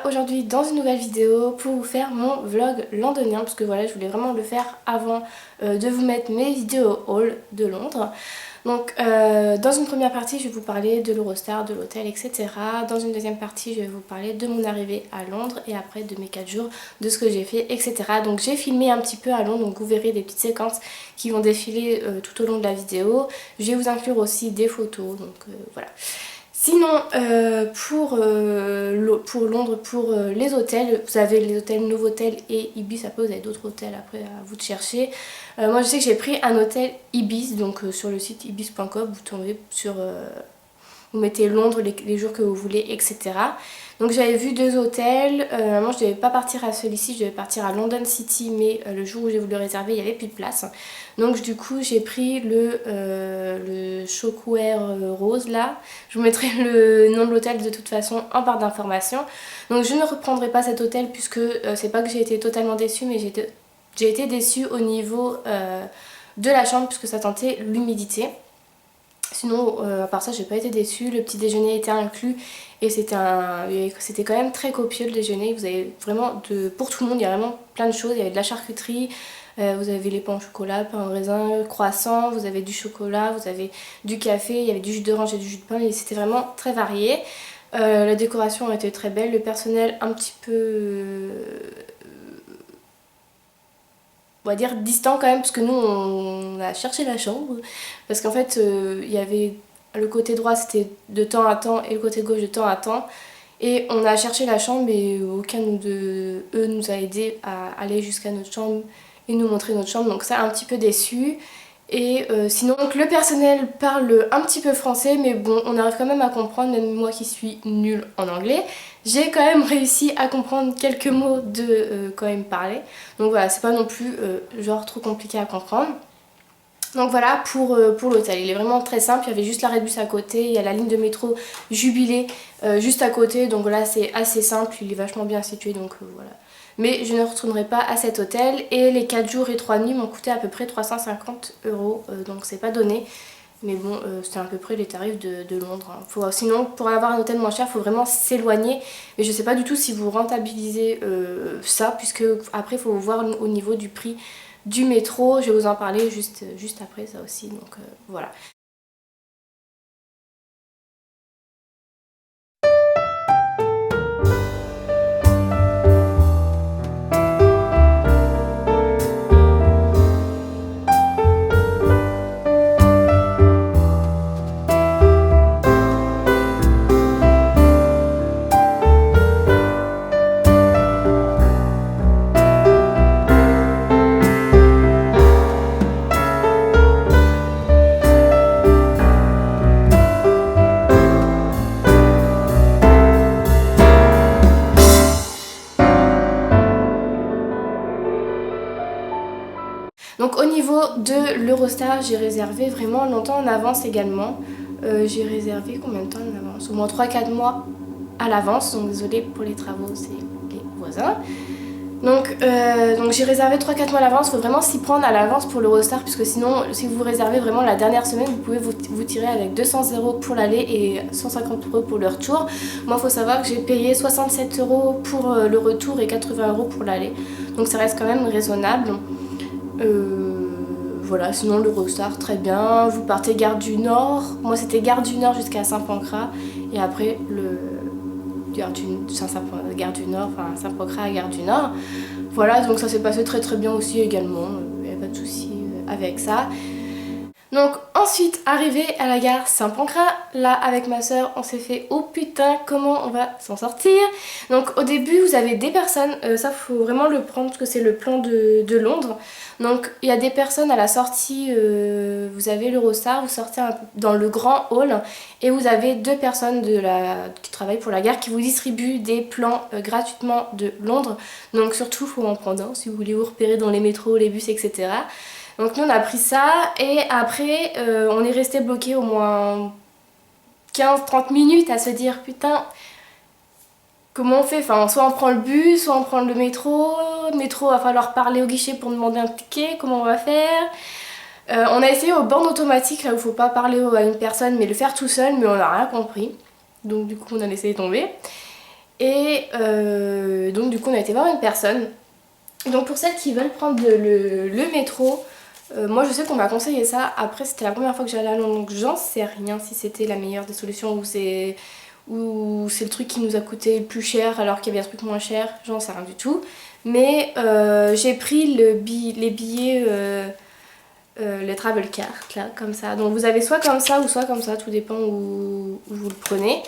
aujourd'hui dans une nouvelle vidéo pour vous faire mon vlog londonien parce que voilà, je voulais vraiment le faire avant de vous mettre mes vidéos haul de Londres. Donc dans une première partie je vais vous parler de l'Eurostar, de l'hôtel, etc. Dans une deuxième partie je vais vous parler de mon arrivée à Londres et après de mes 4 jours, de ce que j'ai fait, etc. Donc j'ai filmé un petit peu à Londres, donc vous verrez des petites séquences qui vont défiler tout au long de la vidéo. Je vais vous inclure aussi des photos, donc voilà. Sinon pour Londres, pour les hôtels, vous avez les hôtels Novotel et Ibis. Après vous avez d'autres hôtels après à vous de chercher. Moi je sais que j'ai pris un hôtel Ibis, donc sur le site ibis.com vous tombez sur... vous mettez Londres, les jours que vous voulez, etc. Donc j'avais vu 2 hôtels. Moi je devais pas partir à celui-ci, je devais partir à London City, mais le jour où j'ai voulu réserver il n'y avait plus de place. Donc du coup j'ai pris le Shockware Rose là. Je vous mettrai le nom de l'hôtel de toute façon en barre d'informations. Donc je ne reprendrai pas cet hôtel puisque c'est pas que j'ai été totalement déçue, mais j'ai été déçue au niveau de la chambre puisque ça tentait l'humidité. Sinon, à part ça, j'ai pas été déçue. Le petit déjeuner était inclus et c'était quand même très copieux le déjeuner. Vous avez vraiment pour tout le monde, il y a vraiment plein de choses. Il y avait de la charcuterie, vous avez les pains au chocolat, pain au raisin, croissant, vous avez du chocolat, vous avez du café, il y avait du jus d'orange et du jus de pain et c'était vraiment très varié. La décoration était très belle, le personnel un petit peu... on va dire distant quand même parce que nous on a cherché la chambre parce qu'en fait il y avait le côté droit c'était de temps à temps et le côté gauche de temps à temps et on a cherché la chambre et aucun de eux nous a aidé à aller jusqu'à notre chambre et nous montrer notre chambre, donc ça un petit peu déçu. Et sinon donc, le personnel parle un petit peu français mais bon on arrive quand même à comprendre, même moi qui suis nulle en anglais. J'ai quand même réussi à comprendre quelques mots de quand ils me parlaient. Donc voilà, c'est pas non plus genre trop compliqué à comprendre. Donc voilà pour l'hôtel, il est vraiment très simple, il y avait juste l'arrêt de bus à côté, il y a la ligne de métro Jubilé juste à côté, donc là c'est assez simple, il est vachement bien situé, donc voilà. Mais je ne retournerai pas à cet hôtel et les 4 jours et 3 nuits m'ont coûté à peu près 350 €, donc c'est pas donné. Mais bon, c'était à peu près les tarifs de Londres. Hein. Sinon, pour avoir un hôtel moins cher, il faut vraiment s'éloigner. Mais je sais pas du tout si vous rentabilisez ça, puisque après, il faut voir au niveau du prix du métro. Je vais vous en parler juste après ça aussi. Donc voilà. Donc au niveau de l'Eurostar, j'ai réservé vraiment longtemps en avance également. J'ai réservé combien de temps en avance? Au moins 3-4 mois à l'avance, donc désolée pour les travaux, c'est les voisins. Donc j'ai réservé 3-4 mois à l'avance, il faut vraiment s'y prendre à l'avance pour l'Eurostar puisque sinon si vous réservez vraiment la dernière semaine vous pouvez vous tirer avec 200 € pour l'aller et 150 € pour le retour. Moi il faut savoir que j'ai payé 67 € pour le retour et 80 € pour l'aller, donc ça reste quand même raisonnable. Voilà, sinon l'Eurostar très bien, vous partez gare du Nord, moi c'était gare du Nord jusqu'à Saint-Pancras et après gare du Nord, enfin Saint-Pancras à gare du Nord. Voilà, donc ça s'est passé très très bien aussi également, il n'y a pas de souci avec ça. Donc ensuite, arrivé à la gare Saint-Pancras, là avec ma soeur on s'est fait oh putain comment on va s'en sortir. Donc au début vous avez des personnes, ça faut vraiment le prendre parce que c'est le plan de Londres. Donc il y a des personnes à la sortie, vous avez l'Eurostar, vous sortez dans le grand hall et vous avez 2 personnes qui travaillent pour la gare qui vous distribuent des plans gratuitement de Londres. Donc surtout faut en prendre un si vous voulez vous repérer dans les métros, les bus, etc. Donc nous on a pris ça et après on est resté bloqué au moins 15-30 minutes à se dire putain comment on fait, enfin soit on prend le bus, soit on prend le métro, va falloir parler au guichet pour demander un ticket, comment on va faire. On a essayé aux bornes automatiques là où il faut pas parler à une personne mais le faire tout seul mais on n'a rien compris. Donc du coup on a laissé tomber. Et donc du coup on a été voir une personne. Donc pour celles qui veulent prendre le métro, moi je sais qu'on m'a conseillé ça. Après c'était la première fois que j'allais à Londres, donc j'en sais rien si c'était la meilleure des solutions ou c'est le truc qui nous a coûté le plus cher alors qu'il y avait un truc moins cher, j'en sais rien du tout. Mais j'ai pris les billets, les travel cards là, comme ça. Donc vous avez soit comme ça ou soit comme ça, tout dépend où vous le prenez.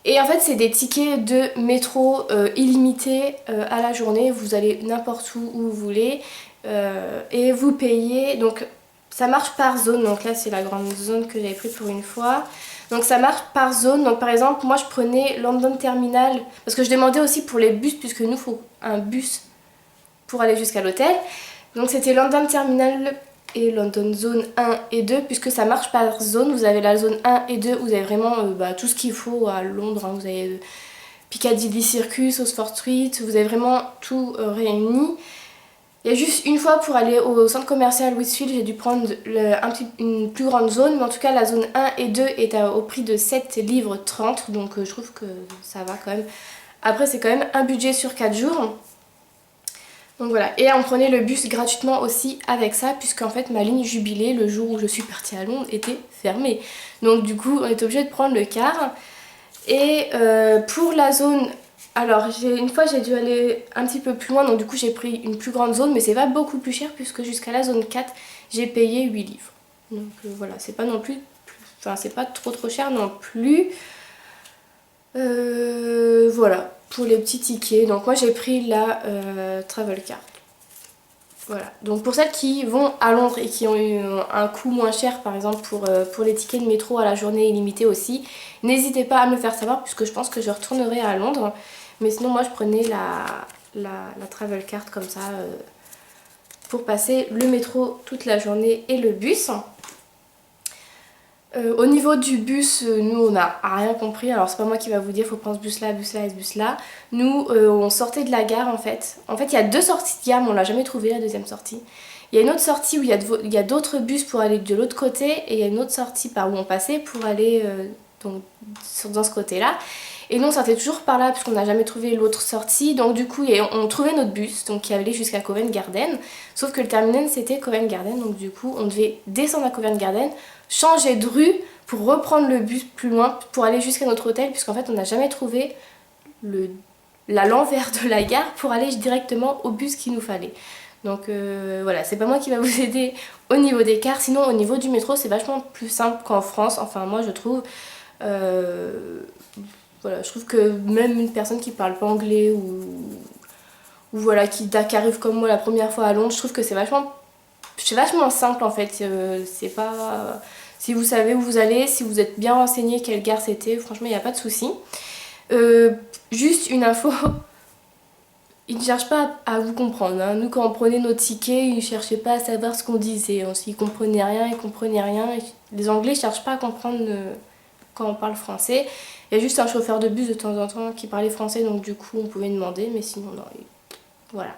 Et en fait c'est des tickets de métro illimités à la journée, vous allez n'importe où vous voulez et vous payez, donc ça marche par zone, donc là c'est la grande zone que j'avais pris pour une fois. Donc ça marche par zone, donc par exemple moi je prenais London Terminal, parce que je demandais aussi pour les bus, puisque nous il faut un bus pour aller jusqu'à l'hôtel. Donc c'était London Terminal et London Zone 1 et 2, puisque ça marche par zone. Vous avez la zone 1 et 2 où vous avez vraiment tout ce qu'il faut à Londres, hein. Vous avez Piccadilly Circus, Oxford Street, vous avez vraiment tout réuni. Il y a juste une fois pour aller au centre commercial Westfield, j'ai dû prendre une plus grande zone, mais en tout cas la zone 1 et 2 est au prix de 7 livres 30, donc je trouve que ça va quand même. Après c'est quand même un budget sur 4 jours. Donc voilà, et on prenait le bus gratuitement aussi avec ça, puisqu'en fait ma ligne Jubilé, le jour où je suis partie à Londres, était fermée. Donc du coup on était obligé de prendre le car. Et pour la zone, alors une fois j'ai dû aller un petit peu plus loin, donc du coup j'ai pris une plus grande zone, mais c'est pas beaucoup plus cher, puisque jusqu'à la zone 4 j'ai payé 8 livres. Donc voilà, c'est pas non plus, enfin c'est pas trop cher non plus. Voilà, pour les petits tickets. Donc moi j'ai pris la Travel Card. Voilà, donc pour celles qui vont à Londres et qui ont eu un coût moins cher par exemple pour les tickets de métro à la journée illimitée aussi, n'hésitez pas à me le faire savoir puisque je pense que je retournerai à Londres. Mais sinon moi je prenais la Travel Card comme ça pour passer le métro toute la journée et le bus. Au niveau du bus, nous on n'a rien compris, alors c'est pas moi qui va vous dire faut prendre ce bus là, bus là et ce bus là. Nous on sortait de la gare en fait. En fait il y a deux sorties de gare mais on l'a jamais trouvé la deuxième sortie. Il y a une autre sortie où il y a d'autres bus pour aller de l'autre côté et il y a une autre sortie par où on passait pour aller donc, dans ce côté là. Et nous on sortait toujours par là parce qu'on n'a jamais trouvé l'autre sortie, donc du coup on trouvait notre bus donc qui allait jusqu'à Covent Garden, sauf que le terminal c'était Covent Garden, donc du coup on devait descendre à Covent Garden, changer de rue pour reprendre le bus plus loin pour aller jusqu'à notre hôtel, puisqu'en fait on n'a jamais trouvé l'envers de la gare pour aller directement au bus qu'il nous fallait. Donc voilà, c'est pas moi qui va vous aider au niveau des cars, sinon au niveau du métro c'est vachement plus simple qu'en France, enfin moi je trouve. Voilà, je trouve que même une personne qui parle pas anglais ou voilà, qui arrive comme moi la première fois à Londres, je trouve que c'est vachement simple en fait. C'est pas... Si vous savez où vous allez, si vous êtes bien renseigné quelle gare c'était, franchement il n'y a pas de souci. Juste une info, ils ne cherchent pas à vous comprendre, hein. Nous quand on prenait nos tickets, ils ne cherchaient pas à savoir ce qu'on disait. Ils comprenaient rien, ils comprenaient rien. Les Anglais ne cherchent pas à comprendre quand on parle français. Il y a juste un chauffeur de bus de temps en temps qui parlait français, donc du coup on pouvait demander, mais sinon non. Voilà.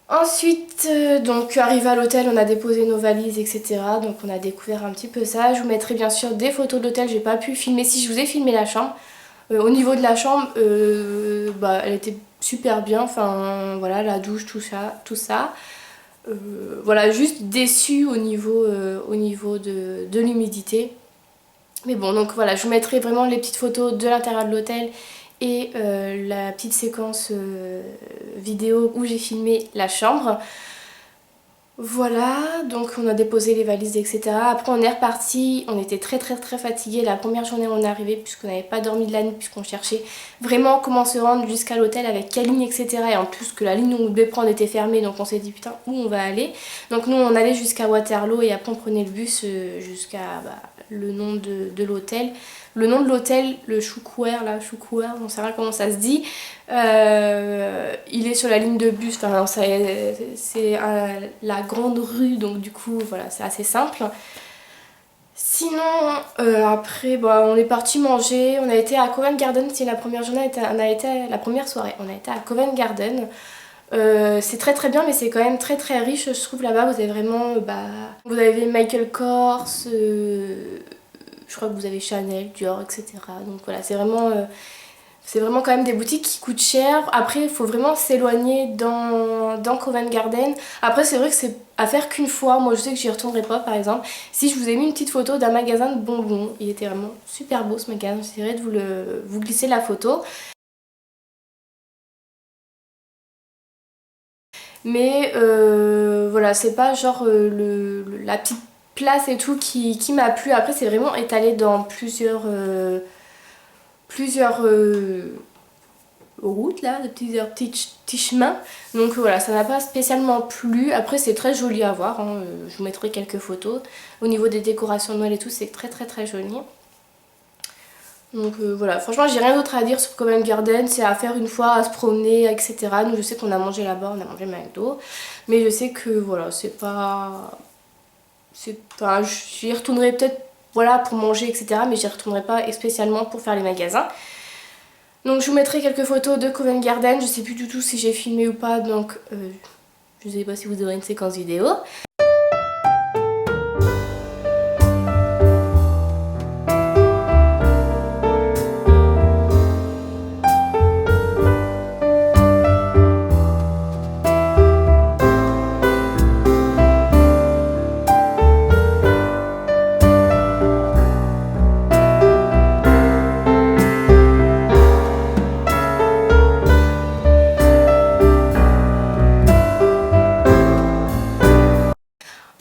Ensuite, donc arrivé à l'hôtel, on a déposé nos valises, etc. Donc on a découvert un petit peu ça. Je vous mettrai bien sûr des photos de l'hôtel, j'ai pas pu filmer. Si je vous ai filmé la chambre, au niveau de la chambre, elle était super bien. Enfin voilà, la douche, tout ça. Voilà, juste déçue au niveau de l'humidité. Mais bon, donc voilà, je vous mettrai vraiment les petites photos de l'intérieur de l'hôtel et la petite séquence vidéo où j'ai filmé la chambre. Voilà, donc on a déposé les valises, etc. Après on est reparti, on était très fatigués la première journée où on est arrivé puisqu'on n'avait pas dormi de la nuit, puisqu'on cherchait vraiment comment se rendre jusqu'à l'hôtel, avec quelle ligne, etc. Et en plus que la ligne où on devait prendre était fermée, donc on s'est dit putain où on va aller. Donc nous on allait jusqu'à Waterloo et après on prenait le bus jusqu'à le nom de l'hôtel. Le nom de l'hôtel, le Choucouer, là, Choucouer, on sait rien comment ça se dit. Il est sur la ligne de bus, enfin c'est la grande rue, donc du coup voilà, c'est assez simple. Sinon après on est parti manger, on a été à Covent Garden, c'est la première journée, la première soirée, on a été à Covent Garden. C'est très bien, mais c'est quand même très riche, je trouve. Là-bas vous avez vraiment vous avez Michael Kors, je crois que vous avez Chanel, Dior, etc. Donc voilà, c'est vraiment C'est vraiment quand même des boutiques qui coûtent cher. Après, il faut vraiment s'éloigner dans Covent Garden. Après, c'est vrai que c'est à faire qu'une fois. Moi, je sais que j'y retournerai pas, par exemple. Si je vous ai mis une petite photo d'un magasin de bonbons, il était vraiment super beau ce magasin. J'essaierai de vous glisser la photo. Mais voilà, c'est pas genre la petite place et tout qui m'a plu. Après, c'est vraiment étalé dans plusieurs routes là, de plusieurs petits chemins. Donc voilà, ça n'a pas spécialement plu. Après, c'est très joli à voir, hein. Je vous mettrai quelques photos. Au niveau des décorations de Noël et tout, c'est très très très joli. Donc voilà, franchement j'ai rien d'autre à dire sur Covent Garden, c'est à faire une fois, à se promener, etc. Nous je sais qu'on a mangé là-bas, on a mangé McDo, mais je sais que voilà, c'est pas... Enfin, j'y retournerai peut-être voilà, pour manger, etc. Mais j'y retournerai pas spécialement pour faire les magasins. Donc je vous mettrai quelques photos de Covent Garden, je sais plus du tout si j'ai filmé ou pas, donc je sais pas si vous aurez une séquence vidéo.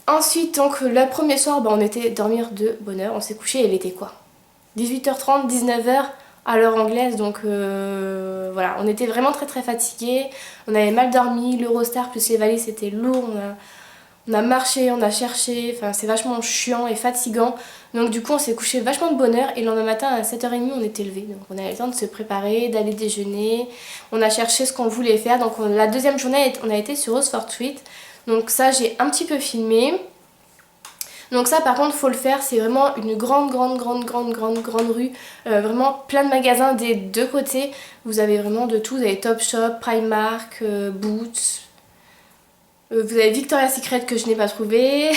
Ensuite, donc le premier soir, on était dormir de bonne heure, on s'est couché, il était quoi, 18h30, 19h à l'heure anglaise, donc voilà, on était vraiment très très fatigués, on avait mal dormi, l'Eurostar plus les valises c'était lourd, on a marché, on a cherché, enfin c'est vachement chiant et fatigant, donc du coup on s'est couché vachement de bonne heure et le lendemain matin à 7h30 on était levés, donc on avait le temps de se préparer, d'aller déjeuner, on a cherché ce qu'on voulait faire, donc la deuxième journée on a été sur Oxford Street, donc ça j'ai un petit peu filmé. Donc ça par contre faut le faire, c'est vraiment une grande rue, vraiment plein de magasins des deux côtés, vous avez vraiment de tout, vous avez Topshop, Primark, Boots, vous avez Victoria's Secret que je n'ai pas trouvé,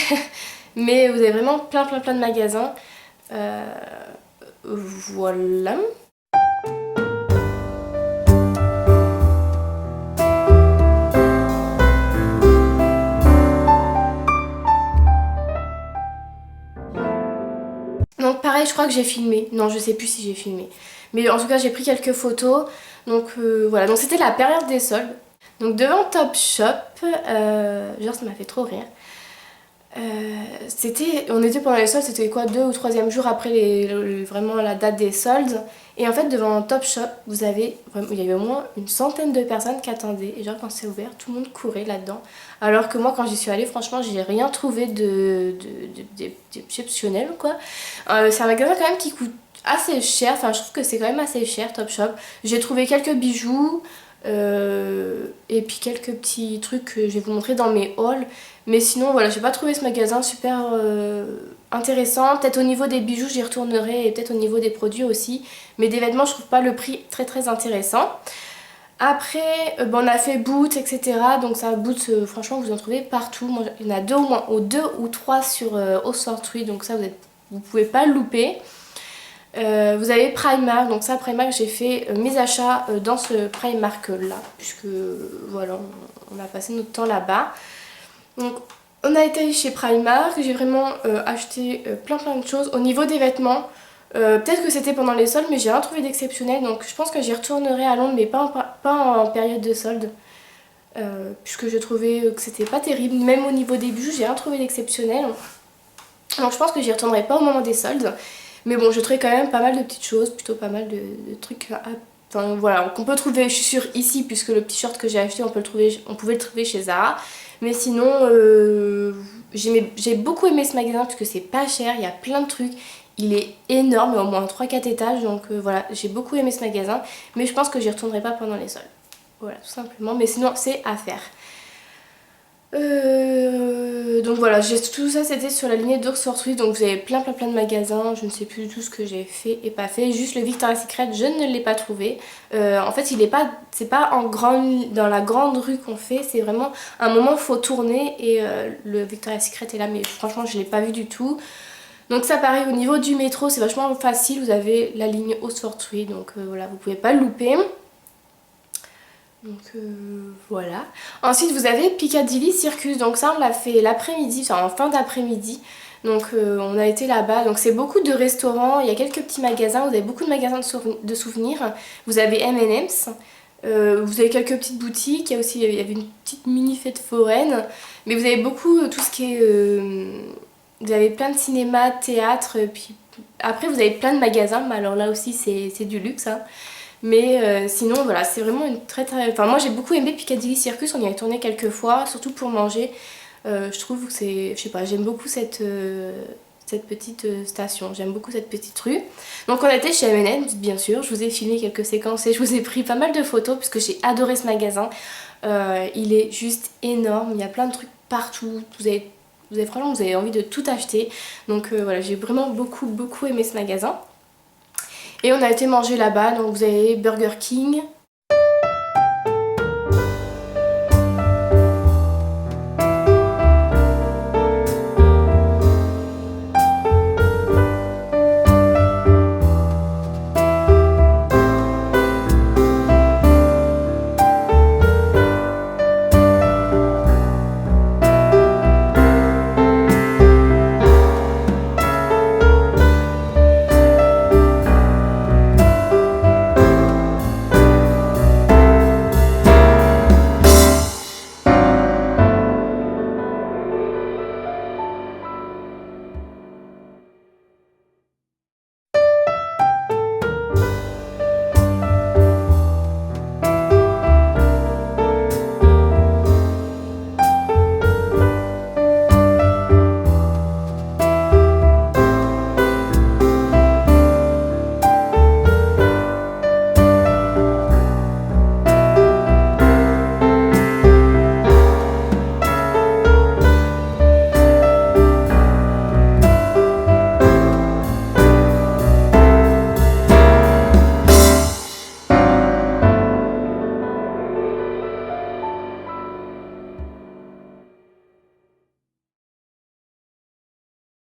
mais vous avez vraiment plein de magasins, voilà. Donc pareil, je crois que j'ai filmé. Non, je sais plus si j'ai filmé. Mais en tout cas, j'ai pris quelques photos. Donc voilà, donc c'était la période des soldes. Donc devant Topshop, genre ça m'a fait trop rire. On était pendant les soldes, c'était quoi, 2 ou 3e jour après vraiment la date des soldes. Et en fait devant Topshop, il y avait au moins une centaine de personnes qui attendaient. Et genre quand c'est ouvert, tout le monde courait là-dedans. Alors que moi quand j'y suis allée, franchement j'ai rien trouvé d'exceptionnel quoi. C'est un magasin quand même qui coûte assez cher, enfin je trouve que c'est quand même assez cher Topshop. J'ai trouvé quelques bijoux. Et puis quelques petits trucs que je vais vous montrer dans mes hauls, mais sinon voilà, j'ai pas trouvé ce magasin super intéressant. Peut-être au niveau des bijoux j'y retournerai et peut-être au niveau des produits aussi, mais des vêtements je trouve pas le prix très intéressant. Après on a fait Boots, etc. Donc ça, Boots, franchement vous en trouvez partout. Moi, il y en a 2 au moins, 2 ou 3 sur Oxford Street, donc ça vous pouvez pas le louper. Vous avez Primark, donc ça Primark j'ai fait mes achats dans ce Primark là, puisque voilà on a passé notre temps là-bas. Donc on a été chez Primark, j'ai vraiment acheté plein de choses. Au niveau des vêtements, peut-être que c'était pendant les soldes mais j'ai rien trouvé d'exceptionnel, donc je pense que j'y retournerai à Londres mais pas en période de soldes. Puisque je trouvais que c'était pas terrible, même au niveau des bijoux j'ai rien trouvé d'exceptionnel. Donc je pense que j'y retournerai pas au moment des soldes. Mais bon, je trouvais quand même pas mal de petites choses, plutôt pas mal de trucs enfin voilà, qu'on peut trouver, je suis sûre, ici, puisque le petit short que j'ai acheté, on pouvait le trouver chez Zara. Mais sinon, j'ai beaucoup aimé ce magasin, puisque c'est pas cher, il y a plein de trucs. Il est énorme, il y a au moins 3-4 étages, donc voilà, j'ai beaucoup aimé ce magasin. Mais je pense que j'y retournerai pas pendant les soldes. Voilà, tout simplement, mais sinon, c'est à faire. Donc voilà, tout ça c'était sur la lignée d'Oxford Street, donc vous avez plein de magasins, je ne sais plus du tout ce que j'ai fait et pas fait, juste le Victoria's Secret je ne l'ai pas trouvé. En fait c'est pas dans la grande rue qu'on fait, c'est vraiment un moment où il faut tourner et le Victoria's Secret est là, mais franchement je l'ai pas vu du tout. Donc ça pareil, au niveau du métro c'est vachement facile, vous avez la ligne Oxford Street, donc voilà, vous pouvez pas le louper. Donc voilà. Ensuite vous avez Piccadilly Circus, donc ça on l'a fait l'après-midi, enfin en fin d'après-midi. Donc on a été là-bas, donc c'est beaucoup de restaurants, il y a quelques petits magasins, vous avez beaucoup de magasins de souvenirs. Vous avez M&M's, vous avez quelques petites boutiques, il y avait une petite mini fête foraine. Mais vous avez beaucoup tout ce qui est... vous avez plein de cinéma, théâtre, puis après vous avez plein de magasins, mais alors là aussi c'est du luxe, hein. Mais sinon voilà, c'est vraiment une très... Enfin moi j'ai beaucoup aimé Piccadilly Circus, on y a tourné quelques fois, surtout pour manger. Je trouve que c'est... Je sais pas, j'aime beaucoup cette petite station, j'aime beaucoup cette petite rue. Donc on a été chez M&M's bien sûr, je vous ai filmé quelques séquences et je vous ai pris pas mal de photos parce que j'ai adoré ce magasin. Il est juste énorme, il y a plein de trucs partout, franchement vous avez envie de tout acheter. Donc voilà, j'ai vraiment beaucoup aimé ce magasin. Et on a été manger là-bas, donc vous avez Burger King.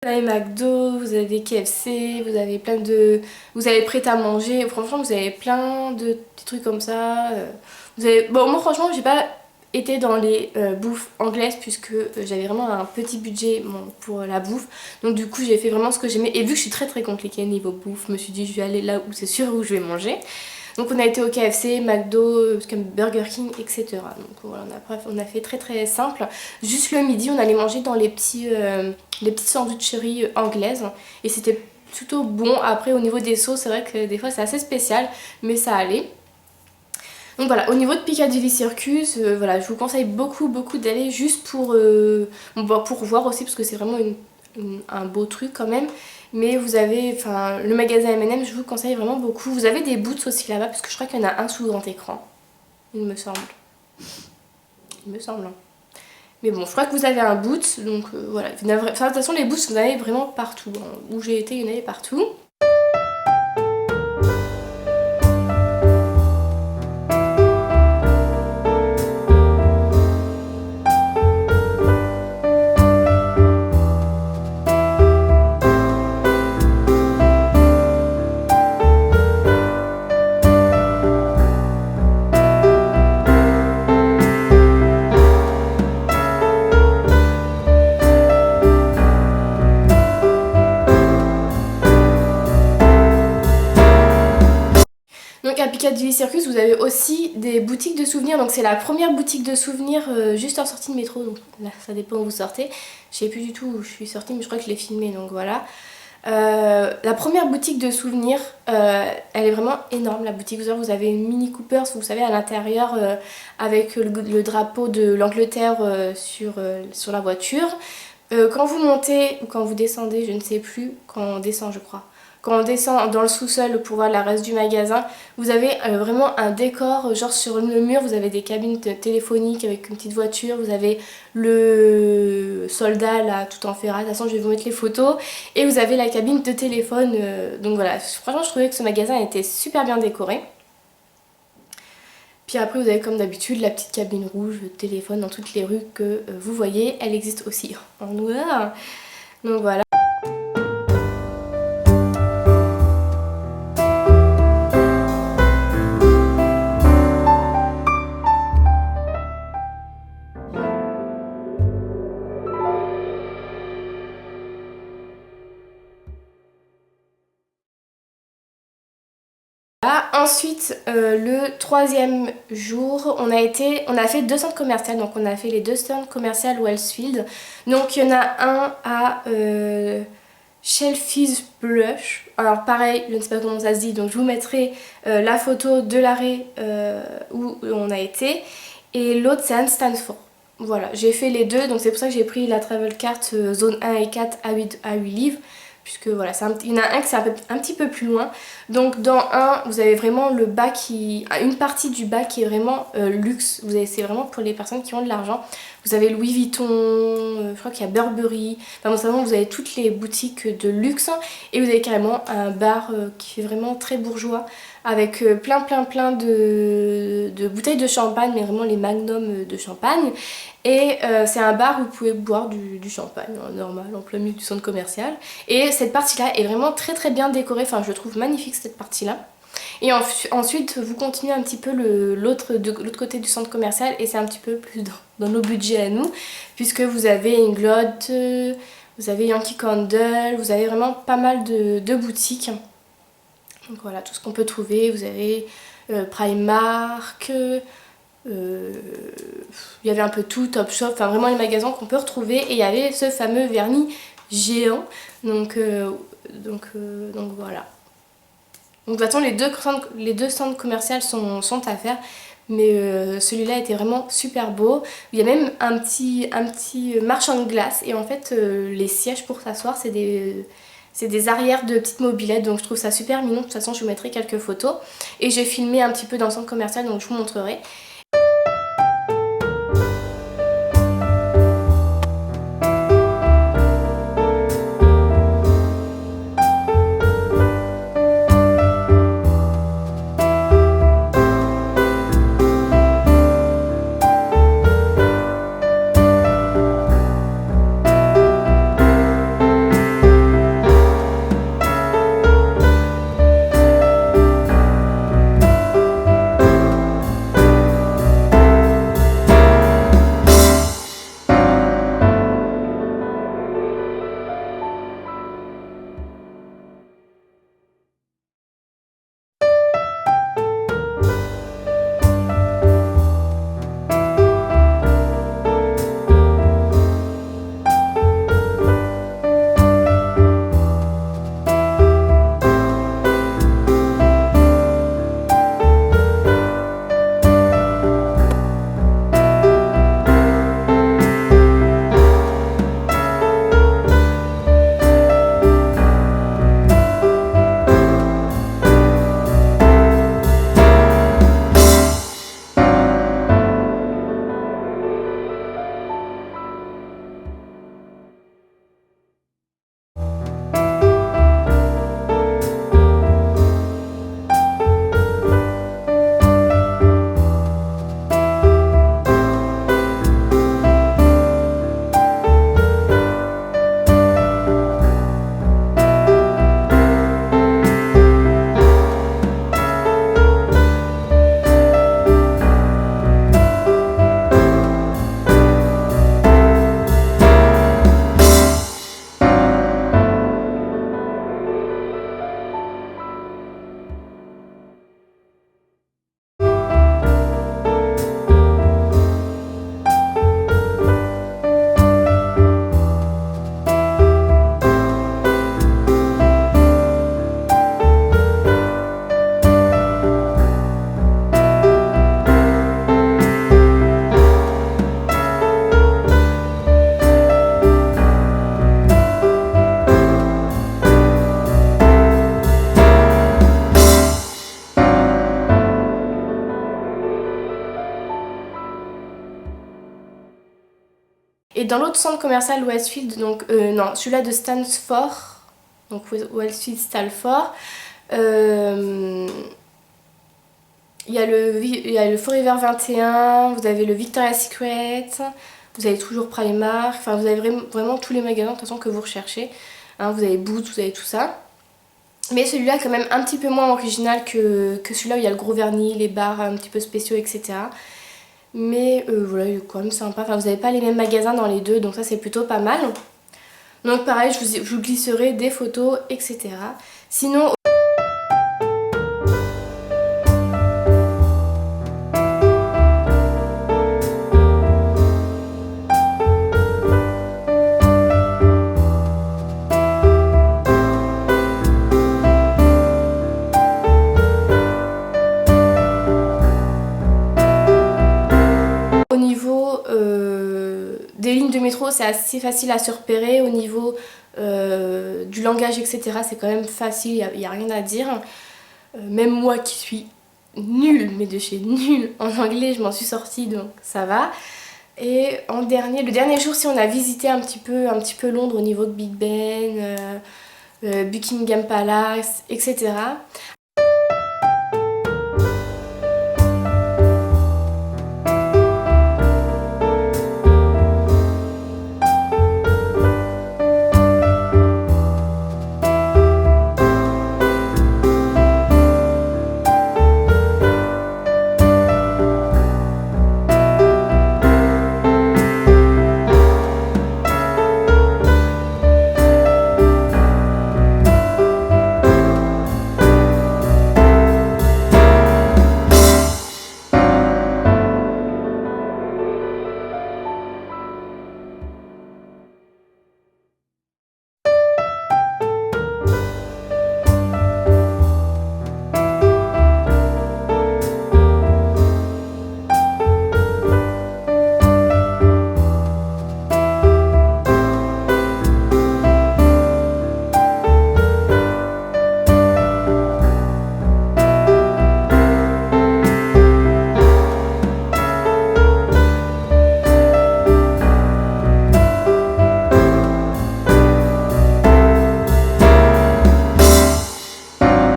Vous avez McDo, vous avez KFC, vous avez plein de... Vous avez prêt à manger, franchement vous avez plein de petits trucs comme ça. Vous avez... Bon moi franchement j'ai pas été dans les bouffes anglaises puisque j'avais vraiment un petit budget pour la bouffe. Donc du coup j'ai fait vraiment ce que j'aimais et vu que je suis très compliquée niveau bouffe, je me suis dit je vais aller là où c'est sûr où je vais manger. Donc on a été au KFC, McDo, Burger King, etc. Donc voilà, on a fait très simple. Juste le midi, on allait manger dans les petites sandwicheries anglaises. Et c'était plutôt bon. Après, au niveau des sauces, c'est vrai que des fois c'est assez spécial, mais ça allait. Donc voilà, au niveau de Piccadilly Circus, voilà, je vous conseille beaucoup d'aller juste pour voir aussi, parce que c'est vraiment un beau truc quand même. Mais vous avez, enfin, le magasin M&M, je vous conseille vraiment beaucoup. Vous avez des Boots aussi là-bas, parce que je crois qu'il y en a un sous grand écran, il me semble. Il me semble, hein. Mais bon, je crois que vous avez un Boots, donc voilà. Enfin, de toute façon, les Boots, vous en avez vraiment partout, hein. Où j'ai été, il y en avait partout. Donc à Piccadilly Circus, vous avez aussi des boutiques de souvenirs. Donc c'est la première boutique de souvenirs juste en sortie de métro. Donc là, ça dépend où vous sortez. Je sais plus du tout où je suis sortie, mais je crois que je l'ai filmé, donc voilà. La première boutique de souvenirs, elle est vraiment énorme, la boutique. Vous avez une Mini Cooper, vous savez, à l'intérieur, avec le drapeau de l'Angleterre sur la voiture. Quand vous montez ou quand vous descendez, je ne sais plus, quand on descend je crois. Quand on descend dans le sous-sol pour voir le reste du magasin, vous avez vraiment un décor, genre sur le mur, vous avez des cabines téléphoniques avec une petite voiture, vous avez le soldat là tout en ferraille, de toute façon je vais vous mettre les photos, et vous avez la cabine de téléphone, donc voilà, franchement je trouvais que ce magasin était super bien décoré. Puis après vous avez comme d'habitude la petite cabine rouge, le téléphone dans toutes les rues que vous voyez, elle existe aussi en noir, donc voilà. ensuite le troisième jour, on a fait 2 centres commerciaux, donc on a fait les 2 centres commerciaux Westfield. Donc il y en a un à Shellfish Blush. Alors pareil, je ne sais pas comment ça se dit, donc je vous mettrai la photo de l'arrêt où on a été. Et l'autre c'est Anne Stanford. Voilà, j'ai fait les deux, donc c'est pour ça que j'ai pris la travel cart zone 1 et 4 à 8 livres. Puisque voilà, il y en a un qui c'est un petit peu plus loin. Donc dans un, vous avez vraiment le bas une partie du bas qui est vraiment luxe. C'est vraiment pour les personnes qui ont de l'argent. Vous avez Louis Vuitton, je crois qu'il y a Burberry. Enfin bon, vraiment, vous avez toutes les boutiques de luxe. Et vous avez carrément un bar qui est vraiment très bourgeois. Avec plein de bouteilles de champagne, mais vraiment les magnums de champagne. Et c'est un bar où vous pouvez boire du champagne, normal, en plein milieu du centre commercial. Et cette partie-là est vraiment très bien décorée, enfin je trouve magnifique cette partie-là. Et ensuite vous continuez un petit peu de l'autre côté du centre commercial et c'est un petit peu plus dans nos budgets à nous. Puisque vous avez Inglot, vous avez Yankee Candle, vous avez vraiment pas mal de boutiques. Donc voilà, tout ce qu'on peut trouver, vous avez Primark... il y avait un peu tout, Topshop, enfin vraiment les magasins qu'on peut retrouver et il y avait ce fameux vernis géant donc voilà. Donc de toute façon les deux centres commerciaux sont à faire mais celui-là était vraiment super beau. Il y a même un petit marchand de glace et en fait les sièges pour s'asseoir c'est des arrières de petites mobylettes donc je trouve ça super mignon. De toute façon je vous mettrai quelques photos et j'ai filmé un petit peu dans le centre commercial donc je vous montrerai. Et dans l'autre centre commercial Westfield, donc non, celui-là de Stanford, donc Westfield Stanford, il y a le Forever 21, vous avez le Victoria's Secret, vous avez toujours Primark, enfin vous avez vraiment tous les magasins de toute façon que vous recherchez. Hein, vous avez Boots, vous avez tout ça. Mais celui-là est quand même un petit peu moins original que celui-là où il y a le gros vernis, les barres un petit peu spéciaux, etc. Mais voilà, il est quand même sympa. Enfin, vous n'avez pas les mêmes magasins dans les deux, donc ça c'est plutôt pas mal. Donc pareil, je vous glisserai des photos, etc. Sinon... c'est assez facile à se repérer, au niveau du langage etc. c'est quand même facile, il n'y a rien à dire. Même moi qui suis nulle, mais de chez nulle en anglais, je m'en suis sortie donc ça va. Et en dernier, le dernier jour, si on a visité un petit peu Londres au niveau de Big Ben, Buckingham Palace, etc.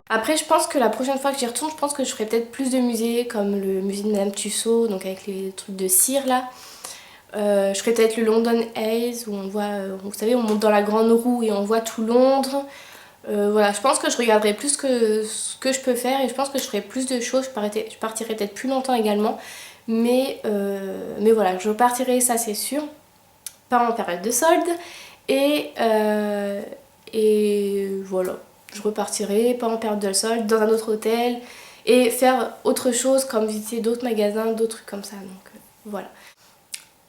Après je pense que la prochaine fois que j'y retourne, je pense que je ferai peut-être plus de musées comme le musée de Madame Tussauds, donc avec les trucs de cire là. Je ferai peut-être le London Eyes où on voit, vous savez, on monte dans la grande roue et on voit tout Londres. Voilà, je pense que je regarderai plus que ce que je peux faire et je pense que je ferai plus de choses. Je partirai peut-être plus longtemps également. Mais voilà, je partirai, ça c'est sûr, pas en période de solde. Et voilà, je repartirai pas en période de solde, dans un autre hôtel et faire autre chose comme visiter d'autres magasins, d'autres trucs comme ça. Donc voilà.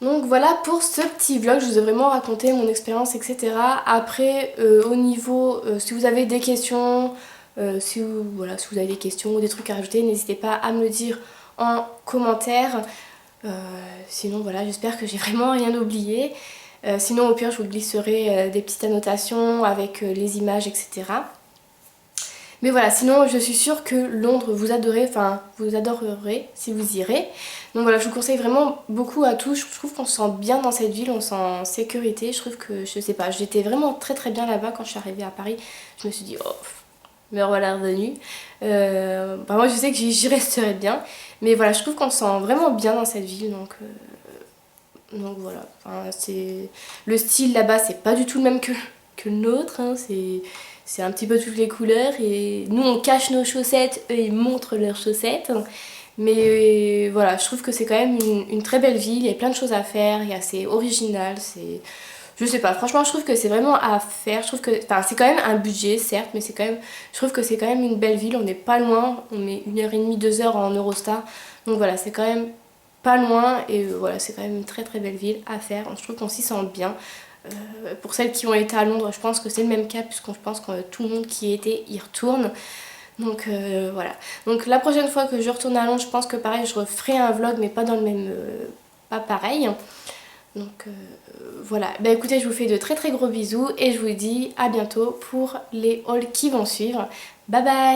Donc voilà pour ce petit vlog, je vous ai vraiment raconté mon expérience etc. Après au niveau, si vous avez des questions, voilà, si vous avez des questions ou des trucs à rajouter, n'hésitez pas à me le dire en commentaire. Sinon voilà, j'espère que j'ai vraiment rien oublié. Sinon au pire je vous glisserai des petites annotations avec les images etc. Mais voilà, sinon je suis sûre que Londres vous adorerez si vous irez. Donc voilà, je vous conseille vraiment beaucoup à tous. Je trouve qu'on se sent bien dans cette ville, on se sent en sécurité. Je trouve que, je sais pas, j'étais vraiment très bien là-bas quand je suis arrivée à Paris. Je me suis dit, oh, me voilà revenue. Moi je sais que j'y resterai bien. Mais voilà, je trouve qu'on se sent vraiment bien dans cette ville. Donc voilà, enfin, le style là-bas c'est pas du tout le même que le nôtre. Hein. C'est un petit peu toutes les couleurs et nous on cache nos chaussettes, eux ils montrent leurs chaussettes. Mais voilà, je trouve que c'est quand même une très belle ville, il y a plein de choses à faire, c'est original, c'est... Je sais pas, franchement je trouve que c'est vraiment à faire, je trouve que... Enfin c'est quand même un budget certes, mais c'est quand même... Je trouve que c'est quand même une belle ville, on n'est pas loin, on met 1h30, 2 heures en Eurostar. Donc voilà, c'est quand même pas loin et voilà, c'est quand même une très belle ville à faire, je trouve qu'on s'y sent bien. Pour celles qui ont été à Londres, je pense que c'est le même cas puisque je pense que tout le monde qui y était y retourne. Donc voilà. Donc la prochaine fois que je retourne à Londres, je pense que pareil, je referai un vlog mais pas dans le même... pas pareil. Donc voilà. Bah écoutez, je vous fais de très gros bisous et je vous dis à bientôt pour les hauls qui vont suivre. Bye bye!